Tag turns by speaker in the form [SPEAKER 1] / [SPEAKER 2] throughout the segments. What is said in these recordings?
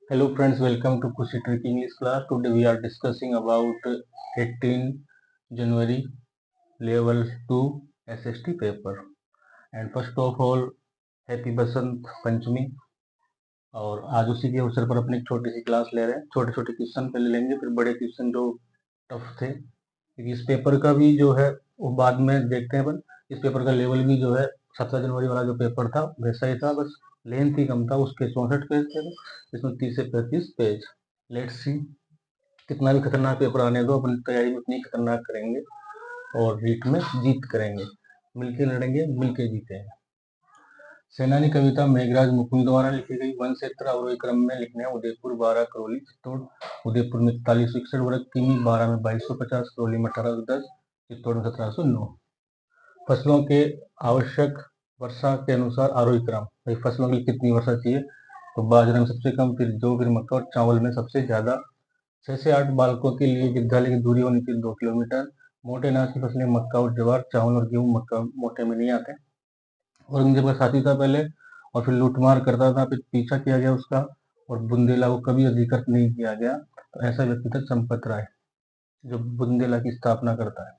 [SPEAKER 1] Hello friends, welcome to Kushi Trick English class. Today we are discussing about 18 January level 2 SST paper. And first of all, happy Basant Panchami. और आज उसी के अवसर पर अपनी एक छोटी सी क्लास ले रहे हैं। छोटे छोटे क्वेश्चन पहले लेंगे, फिर बड़े क्वेश्चन जो टफ थे, क्योंकि इस पेपर का भी जो है वो बाद में देखते हैं। पर इस पेपर का लेवल भी जो है 17 जनवरी वाला जो पेपर था वैसा ही था, बस लेंथ ही कम था। उसके 64 पेज थे, इसमें 30 से 35 पेज। लेट्स सी, कितना भी खतरनाक पेपर आने दो, अपनी तैयारी में उतनी खतरनाक करेंगे और रीट में जीत करेंगे। मिलके लड़ेंगे, मिलके जीतेंगे। सेनानी कविता मेघराज मुकुंद द्वारा लिखी गई। वन क्षेत्र अवरोही क्रम में लिखने हैं। उदयपुर 12, करौली चित्तौड़। उदयपुर में 4161 वर्ग किमी, 12 में 2250, करौली में 1810, चित्तौड़ में 1709। फसलों के आवश्यक वर्षा के अनुसार आरोही क्रम। भाई फसलों के लिए कितनी वर्षा चाहिए, तो बाजरा में सबसे कम, फिर जौ, फिर मक्का, और चावल में सबसे ज्यादा। 6 से 8 बालकों के लिए विद्यालय की दूरी होनी चाहिए 2 किलोमीटर। मोटे अनाज की फसलें मक्का और ज्वार, चावल और गेहूं मक्का मोटे में नहीं आते। औरंगजेब का साथी था पहले, और फिर लूटमार करता था, फिर पीछा किया गया उसका, और बुंदेला को कभी अधिकृत नहीं किया गया। तो ऐसा व्यक्ति था चंपत राय, जो बुंदेला की स्थापना करता है।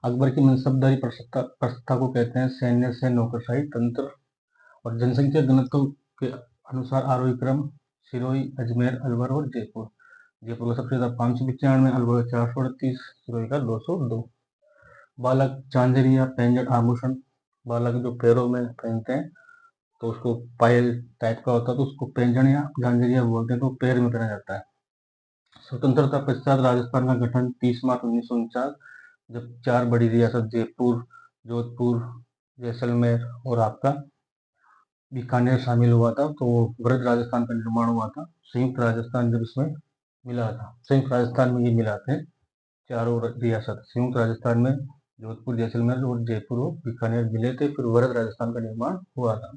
[SPEAKER 1] अकबर की मनसबदारी प्रस्था को कहते हैं सैन्य से नौकरशाही तंत्र। और जनसंख्या घनत्व के अनुसार आरोही क्रम सिरोही, अजमेर, अलवर और जयपुर। जयपुर का सबसे ज्यादा 595, अलवर का 438, सिरोही का 202। बालक झांझरिया पैंजण आभूषण, बालक जो पैरों में पहनते हैं तो उसको पायल टाइप का होता है, तो उसको पैंजण या झांझरिया बोलते हैं, तो पैर में पहना जाता है। स्वतंत्रता पश्चात राजस्थान का गठन 30 मार्च 1949, जब 4 बड़ी रियासत जयपुर, जोधपुर, जैसलमेर और आपका बीकानेर शामिल हुआ था, तो वृहद राजस्थान का निर्माण हुआ था। संयुक्त राजस्थान जब इसमें मिला था, संयुक्त राजस्थान में ये मिला थे चारों रियासत। संयुक्त राजस्थान में जोधपुर, जैसलमेर और जयपुर और बीकानेर मिले थे, फिर वृहद राजस्थान का निर्माण हुआ था।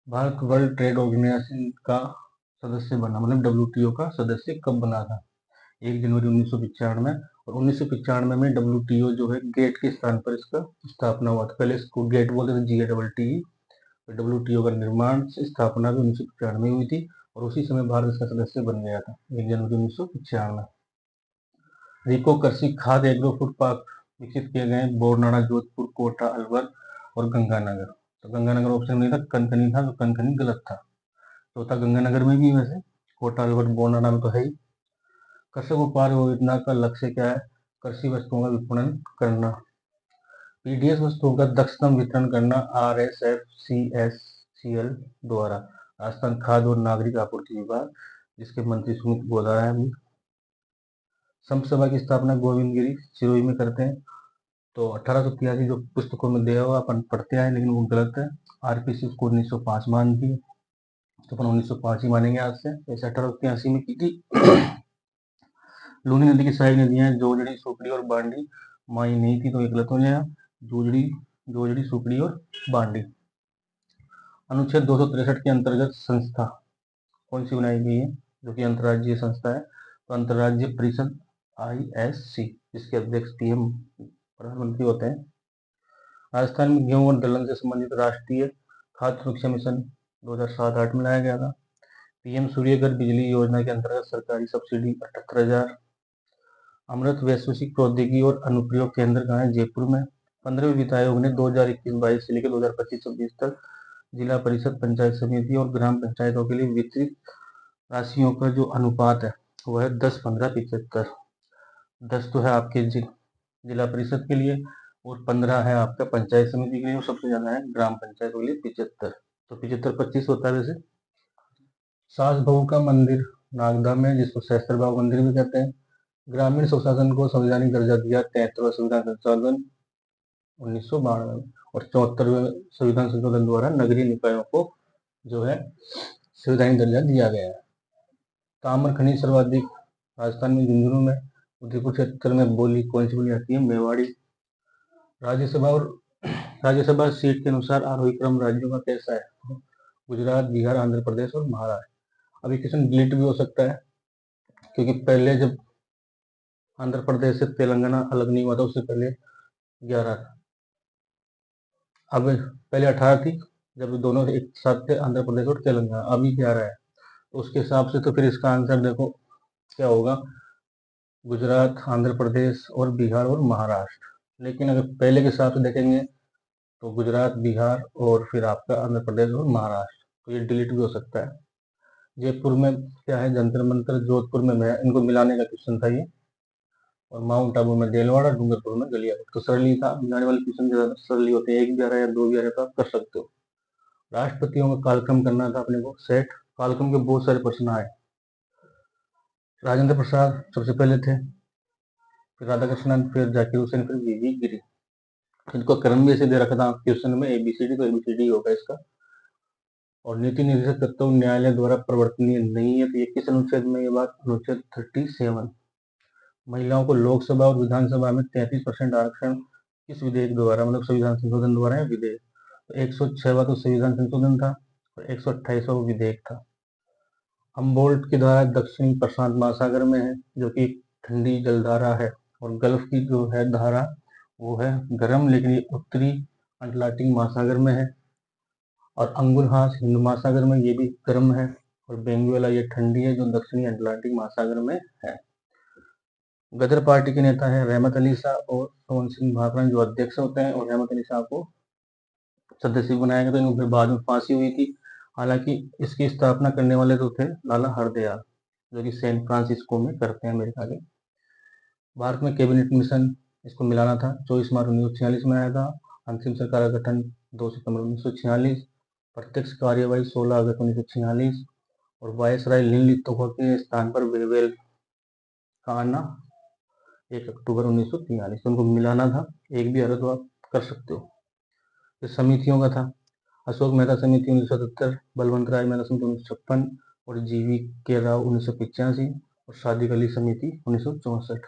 [SPEAKER 1] भारत वर्ल्ड ट्रेड ऑर्गेनाइजेशन का सदस्य बना, मतलब WTO का सदस्य कब बना था? 1 जनवरी 1995। और 1995 में WTO जो है गेट के स्थान पर इसका स्थापना हुआ था। पहले इसको गेट बोलते थे, GATT। WTO का निर्माण से स्थापना भी 1995 में हुई थी, और उसी समय भारत इसका सदस्य बन गया था 1 जनवरी 1995। रिको कृषि खाद एग्रो फूड पार्क विकसित किए गए बोरनाड़ा, जोधपुर, कोटा, अलवर और गंगानगर। तो गंगानगर ऑप्शन में था, कनकनी था, तो कनकनी गलत था। तो था गंगानगर में भी, वैसे कोटा, अलवर, बोरनाड़ा में तो है ही। कृषक उपहार योजना का लक्ष्य क्या है? कृषि वस्तुओं का विपणन करना। पीडीएस वस्तुओं का दक्षतम वितरण करना RSFCSCL द्वारा। राजस्थान खाद्य और नागरिक आपूर्ति विभाग, जिसके मंत्री सुमित गोदारा है। संत सभा की स्थापना गोविंदगिरी, सिरोही में करते हैं। तो 1883 जो पुस्तकों में दिया हुआ अपन पढ़ते आए, लेकिन वो गलत है। आरपीसी उसको 1905 मानती है, तो अपन 1905 ही मानेंगे आज से। ऐसे 1883 में की थी। लूनी नदी की सारी नदियां जोजड़ी, सुकड़ी और बांडी माई नहीं थी, तो ये गलत हो जाएगा। जोजड़ी, जोजड़ी, सुकड़ी और बांडी। अनुच्छेद 263 के अंतर्गत संस्था कौन सी बनाई गई है, जो कि अंतर्राज्यीय संस्था है? तो अंतर्राज्यीय परिषद ISC, जिसके अध्यक्ष PM प्रधानमंत्री होते हैं। राजस्थान में गेहूं और दलहन से संबंधित राष्ट्रीय खाद्य सुरक्षा मिशन 2007-8 में लाया गया था। PM सूर्यघर बिजली योजना के अंतर्गत सरकारी सब्सिडी 78,000। अमृत वैश्विक प्रौद्योगिकी और अनुप्रयोग केंद्र कहाँ है? जयपुर में। 15वें वित्त आयोग ने 2021-22 से लेकर 2025-26 तक जिला परिषद, पंचायत समिति और ग्राम पंचायतों के लिए वितरित राशियों का जो अनुपात है वो है 10-15-75। 10 तो है आपके जिला परिषद के लिए, और 15 है आपका पंचायत समिति के लिए, और सबसे ज्यादा है ग्राम पंचायत के लिए 75। तो 75-25 होता है वैसे। सास बहू का मंदिर नागदा में, जिसको सहस्त्र बाबा मंदिर भी कहते हैं। ग्रामीण स्वशासन को संवैधानिक दर्जा दिया 73वां संविधान संशोधन 1992 में। और 74वें संविधान संशोधन द्वारा नगरीय निकायों को जो है संवैधानिक दर्जा दिया गया है। ताम्र खनिज सर्वाधिक राजस्थान में झुंझुनू में। उदयपुर क्षेत्र में बोली कौन सी बोली आती है? मेवाड़ी। राज्यसभा और राज्यसभा सीट के अनुसार आरोही क्रम राज्यों का कैसा है? गुजरात, बिहार, आंध्र प्रदेश और महाराष्ट्र। अब ये क्वेश्चन डिलीट भी हो सकता है, क्योंकि पहले जब आंध्र प्रदेश से तेलंगाना अलग नहीं हुआ था, उससे पहले 11 था। अब पहले 18 थी, जब दोनों एक साथ थे, आंध्र प्रदेश और तेलंगाना। अभी 11 है। उसके हिसाब से तो फिर इसका आंसर देखो क्या होगा, गुजरात, आंध्र प्रदेश और बिहार और महाराष्ट्र। लेकिन अगर पहले के हिसाब से देखेंगे तो गुजरात, बिहार और फिर आपका आंध्र प्रदेश और महाराष्ट्र, तो ये डिलीट भी हो सकता है। जयपुर में क्या है, जंतर मंतर, जोधपुर में इनको मिलाने का क्वेश्चन था ये, और माउंट आबू में देलवाड़ा, डूंगरपुर में गलियाकोट। तो सरल ही था, मिलाने वाले क्वेश्चन ज्यादा सरल ही होते हैं, एक भी आ रहा है या दो भी आ रहा है तो आप कर सकते हो। राष्ट्रपतियों का कालक्रम करना था अपने को सेट, कालक्रम के बहुत सारे प्रश्न आए। राजेंद्र प्रसाद सबसे पहले थे, फिर राधाकृष्णन, फिर जाकिर हुसैन, फिर वीवी गिरी। इनको क्रम भी ऐसे दे रखा था क्वेश्चन में, ABCD, तो ABCD होगा इसका। और नीति निर्देशक तत्व न्यायालय द्वारा परिवर्तनीय नहीं है, तो ये किस अनुच्छेद में ये बात, अनुच्छेद 37। महिलाओं को लोकसभा और विधानसभा में 33% आरक्षण किस विधेयक द्वारा, मतलब संविधान संशोधन द्वारा है विधेयक। तो 106वां तो संविधान संशोधन था और 128वां विधेयक था। हम्बोल्ट की धारा दक्षिणी प्रशांत महासागर में है, जो कि ठंडी जलधारा है, और गल्फ की जो है धारा वो है गर्म, लेकिन ये उत्तरी अटलांटिक महासागर में है। और अंगुलहास हिंद महासागर में, ये भी गर्म है। और बेंगुएला ये ठंडी है, जो दक्षिणी अटलांटिक महासागर में है। गदर पार्टी के नेता है रहमत अली शाह और सोहन सिंह भाभरा, जो अध्यक्ष होते हैं, और रहमत अली शाह को सदस्य बनाया गया, तो इनको फिर बाद में फांसी हुई थी। हालांकि इसकी स्थापना करने वाले तो थे लाला हरदयाल, जो कि सैन फ्रांसिस्को में करते हैं अमेरिका के। भारत में कैबिनेट मिशन, इसको मिलाना था, 24 मार्च 1946 में आया था। अंतिम सरकार का गठन 2 सितंबर 1946। प्रत्यक्ष कार्यवाही 16 अगस्त 1946। और वायसराय लिनलिथगो के स्थान पर वेवेल का आना 1 अक्टूबर 1943। उनको मिलाना था, एक भी आ रहा तो आप कर सकते हो। फिर समितियों का था, अशोक मेहता समिति 1977, बलवंत राय मेहता समिति 1956, और GV के राव 1985, और सादिक अली समिति 1964।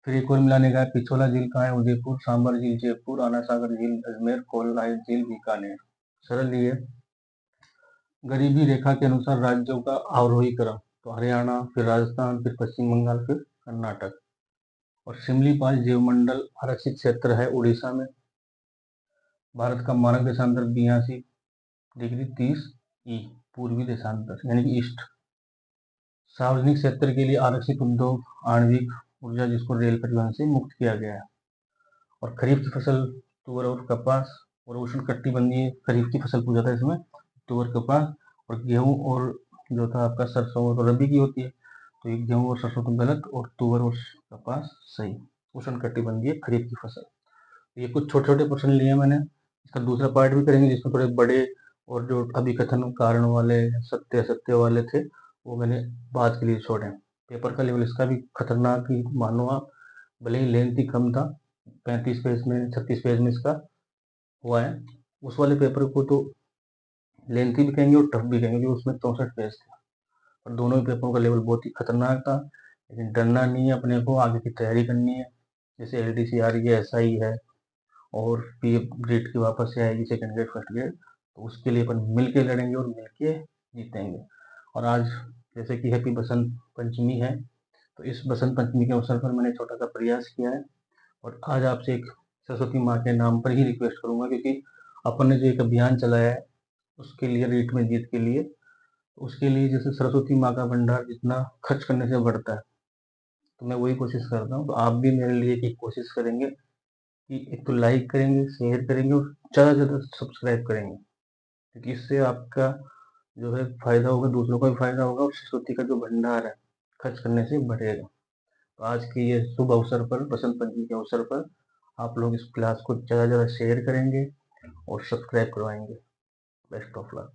[SPEAKER 1] फिर एक और मिलाने का है, पिछोला झील कहाँ है, उदयपुर, सांबर झील जयपुर, आना सागर झील अजमेर, कोलराय झील बीकानेर। सरल ही है। गरीबी रेखा के अनुसार राज्यों का आरोही क्रम, तो हरियाणा, फिर राजस्थान, फिर पश्चिम बंगाल, फिर कर्नाटक। और सिमलीपाल जीवमंडल आरक्षित क्षेत्र है उड़ीसा में। भारत का मानक देशांतर 82°30'E, पूर्वी देशांतर यानी कि ईस्ट। सार्वजनिक क्षेत्र के लिए आरक्षित उद्योग आणविक ऊर्जा, जिसको रेल परिवहन से मुक्त किया गया है। और खरीफ की फसल तुअर और कपास, और उष्णकटिबंधीय खरीफ की फसल पूछा था इसमें, तुअर, कपास। और गेहूं और जो था आपका सरसों, तो रबी की होती है, तो ये गेहूं और सरसों तो गलत, और तुअर और कपास सही। उष्णकटिबंधीय खरीफ की फसल। ये कुछ छोटे छोटे प्रश्न लिए मैंने, इसका दूसरा पार्ट भी करेंगे जिसमें थोड़े बड़े और जो अभिकथन कारण वाले, सत्य असत्य वाले थे, वो मैंने बाद के लिए छोड़े। पेपर का लेवल इसका भी खतरनाक ही मानो आप, भले ही लेंथ ही कम था, 35 पेज में, 36 पेज में इसका हुआ है। उस वाले पेपर को तो लेंथी भी कहेंगे और टफ भी कहेंगे, क्योंकि उसमें 64 पेज थे। और दोनों ही पेपरों का लेवल बहुत ही खतरनाक था। लेकिन डरना नहीं है, अपने को आगे की तैयारी करनी है। जैसे LDC आ रही है, SI है, और PF ग्रेड की वापस से आएगी, सेकंड ग्रेड, फर्स्ट ग्रेड, तो उसके लिए अपन मिल के लड़ेंगे और मिल के जीतेंगे। और आज जैसे कि हैप्पी बसंत पंचमी है, तो इस बसंत पंचमी के अवसर पर मैंने छोटा सा प्रयास किया है, और आज आपसे एक सरस्वती माँ के नाम पर ही रिक्वेस्ट करूंगा, क्योंकि अपन ने जो एक अभियान चलाया है उसके लिए, रीट में जीत के लिए, उसके लिए जैसे सरस्वती माँ का भंडार जितना खर्च करने से बढ़ता है, तो मैं वही कोशिश करता हूँ। तो आप भी मेरे लिए एक कोशिश करेंगे कि एक तो लाइक करेंगे, शेयर करेंगे, और ज़्यादा से ज़्यादा सब्सक्राइब करेंगे, क्योंकि इससे आपका जो है फायदा होगा, दूसरों का भी फायदा होगा, और सरस्वती का जो भंडार है खर्च करने से बढ़ेगा। तो आज के ये शुभ अवसर पर, बसंत पंचमी के अवसर पर, आप लोग इस क्लास को ज़्यादा से ज़्यादा शेयर करेंगे और सब्सक्राइब करवाएंगे। Best of luck.